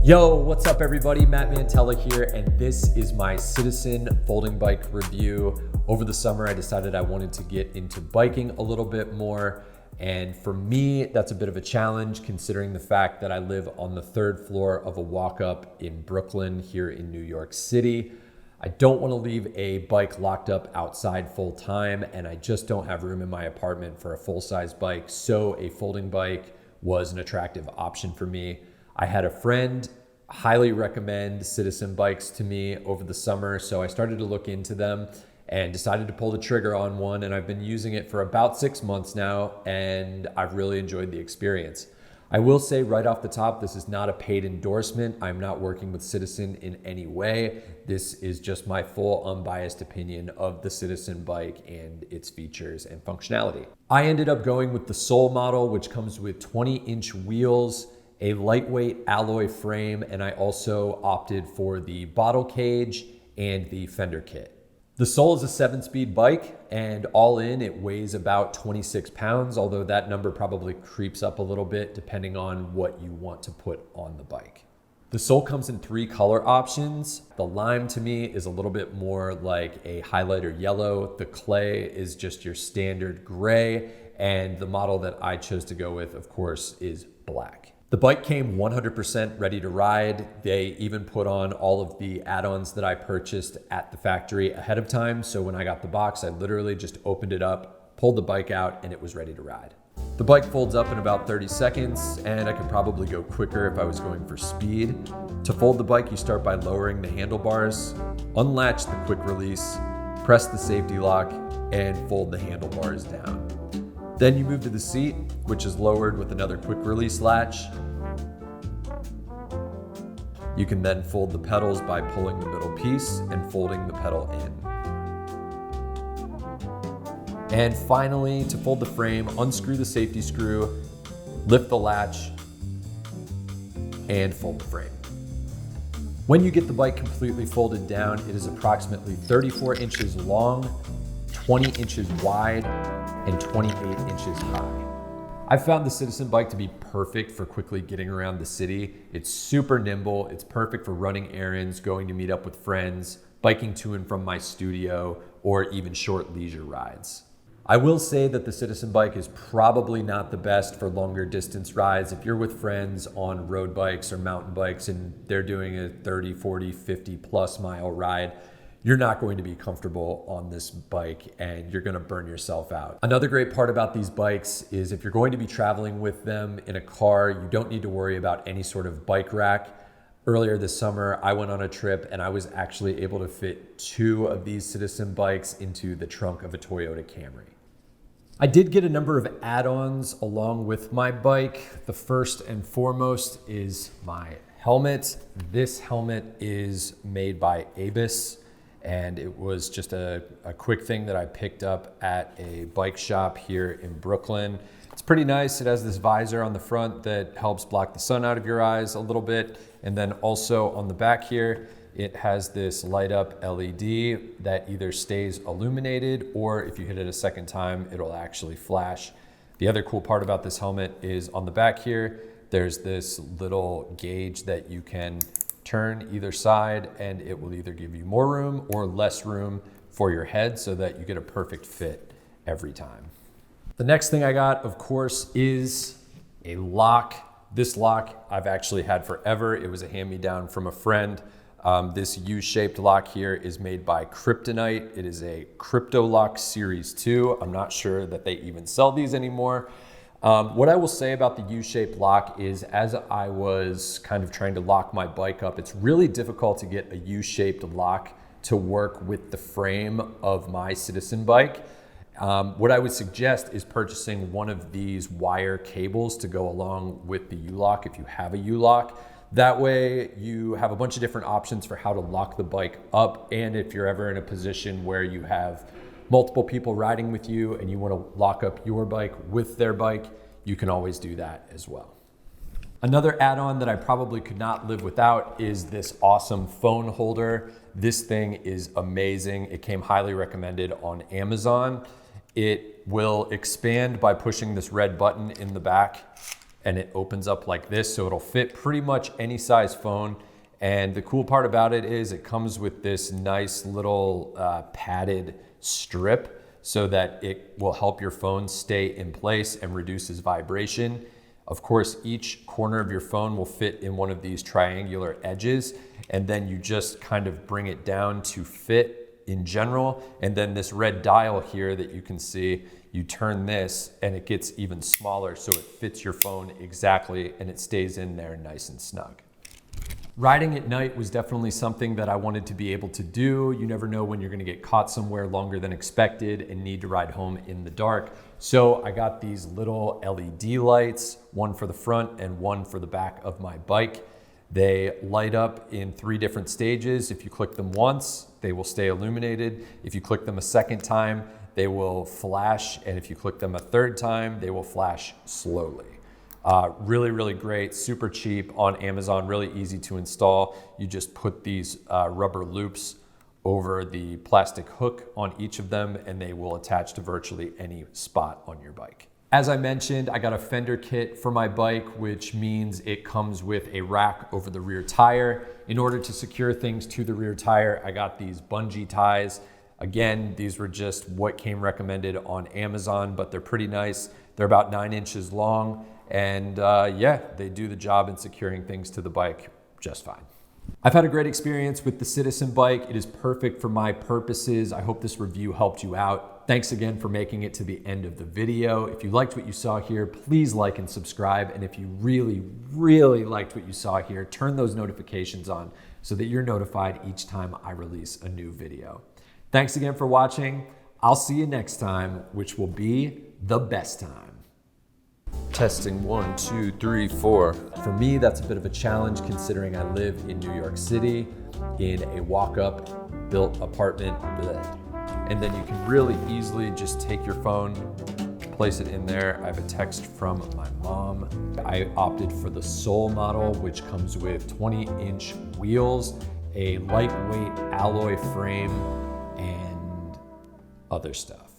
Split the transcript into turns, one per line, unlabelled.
Yo, what's up everybody? Matt Mantella here, and this is my Citizen folding bike review. Over the summer, I decided I wanted to get into biking a little bit more. And for me, that's a bit of a challenge considering the fact that I live on the third floor of a walk-up in Brooklyn here in New York City. I don't want to leave a bike locked up outside full time, and I just don't have room in my apartment for a full-size bike. So a folding bike was an attractive option for me. I had a friend highly recommend Citizen bikes to me over the summer, so I started to look into them and decided to pull the trigger on one, and I've been using it for about 6 months now, and I've really enjoyed the experience. I will say right off the top, this is not a paid endorsement. I'm not working with Citizen in any way. This is just my full unbiased opinion of the Citizen bike and its features and functionality. I ended up going with the Soul model, which comes with 20-inch wheels, a lightweight alloy frame, and I also opted for the bottle cage and the Fender Kit. The Soul is a 7-speed bike, and all in it weighs about 26 pounds, although that number probably creeps up a little bit depending on what you want to put on the bike. The Soul comes in 3 color options. The lime to me is a little bit more like a highlighter yellow. The clay is just your standard gray, and the model that I chose to go with, of course, is black. The bike came 100% ready to ride. They even put on all of the add-ons that I purchased at the factory ahead of time. So when I got the box, I literally just opened it up, pulled the bike out, and it was ready to ride. The bike folds up in about 30 seconds, and I could probably go quicker if I was going for speed. To fold the bike, you start by lowering the handlebars, unlatch the quick release, press the safety lock, and fold the handlebars down. Then you move to the seat, which is lowered with another quick release latch. You can then fold the pedals by pulling the middle piece and folding the pedal in. And finally, to fold the frame, unscrew the safety screw, lift the latch, and fold the frame. When you get the bike completely folded down, it is approximately 34 inches long, 20 inches wide, and 28 inches high. I found the Citizen bike to be perfect for quickly getting around the city. It's super nimble. It's perfect for running errands, going to meet up with friends, biking to and from my studio, or even short leisure rides. I will say that the Citizen bike is probably not the best for longer distance rides. If you're with friends on road bikes or mountain bikes and they're doing a 30, 40, 50 plus mile ride, you're not going to be comfortable on this bike and you're gonna burn yourself out. Another great part about these bikes is if you're going to be traveling with them in a car, you don't need to worry about any sort of bike rack. Earlier this summer, I went on a trip and I was actually able to fit 2 of these Citizen bikes into the trunk of a Toyota Camry. I did get a number of add-ons along with my bike. The first and foremost is my helmet. This helmet is made by Abus, and it was just a quick thing that I picked up at a bike shop here in Brooklyn. It's pretty nice. It has this visor on the front that helps block the sun out of your eyes a little bit. And then also on the back here, it has this light up LED that either stays illuminated or if you hit it a second time, it'll actually flash. The other cool part about this helmet is on the back here, there's this little gauge that you can turn either side and it will either give you more room or less room for your head so that you get a perfect fit every time. The next thing I got, of course, is a lock. This lock I've actually had forever. It was a hand-me-down from a friend. This U-shaped lock here is made by Kryptonite. It is a Crypto Lock Series 2. I'm not sure that they even sell these anymore. What I will say about the U-shaped lock is as I was kind of trying to lock my bike up, it's really difficult to get a U-shaped lock to work with the frame of my Citizen bike. What I would suggest is purchasing one of these wire cables to go along with the U-lock if you have a U-lock. That way you have a bunch of different options for how to lock the bike up, and if you're ever in a position where you have multiple people riding with you and you want to lock up your bike with their bike, you can always do that as well. Another add-on that I probably could not live without is this awesome phone holder. This thing is amazing. It came highly recommended on Amazon. It will expand by pushing this red button in the back and it opens up like this, so it'll fit pretty much any size phone. And the cool part about it is it comes with this nice little padded strip so that it will help your phone stay in place and reduces vibration. Of course, each corner of your phone will fit in one of these triangular edges, and then you just kind of bring it down to fit in general. And then this red dial here that you can see, you turn this and it gets even smaller so it fits your phone exactly and it stays in there nice and snug. Riding at night was definitely something that I wanted to be able to do. You never know when you're gonna get caught somewhere longer than expected and need to ride home in the dark. So I got these little LED lights, one for the front and one for the back of my bike. They light up in 3 different stages. If you click them once, they will stay illuminated. If you click them a second time, they will flash. And if you click them a third time, they will flash slowly. Really, really great, super cheap on Amazon, really easy to install. You just put these rubber loops over the plastic hook on each of them and they will attach to virtually any spot on your bike. As I mentioned, I got a Fender Kit for my bike, which means it comes with a rack over the rear tire. In order to secure things to the rear tire, I got these bungee ties. Again, these were just what came recommended on Amazon, but they're pretty nice. They're about 9 inches long. And yeah, they do the job in securing things to the bike just fine. I've had a great experience with the Citizen bike. It is perfect for my purposes. I hope this review helped you out. Thanks again for making it to the end of the video. If you liked what you saw here, please like and subscribe. And if you really, really liked what you saw here, turn those notifications on so that you're notified each time I release a new video. Thanks again for watching. I'll see you next time, which will be the best time. Testing 1, 2, 3, 4. For me, that's a bit of a challenge considering I live in New York City in a walk-up built apartment. And then you can really easily just take your phone, place it in there. I have a text from my mom. I opted for the Soul model, which comes with 20-inch wheels, a lightweight alloy frame, and other stuff.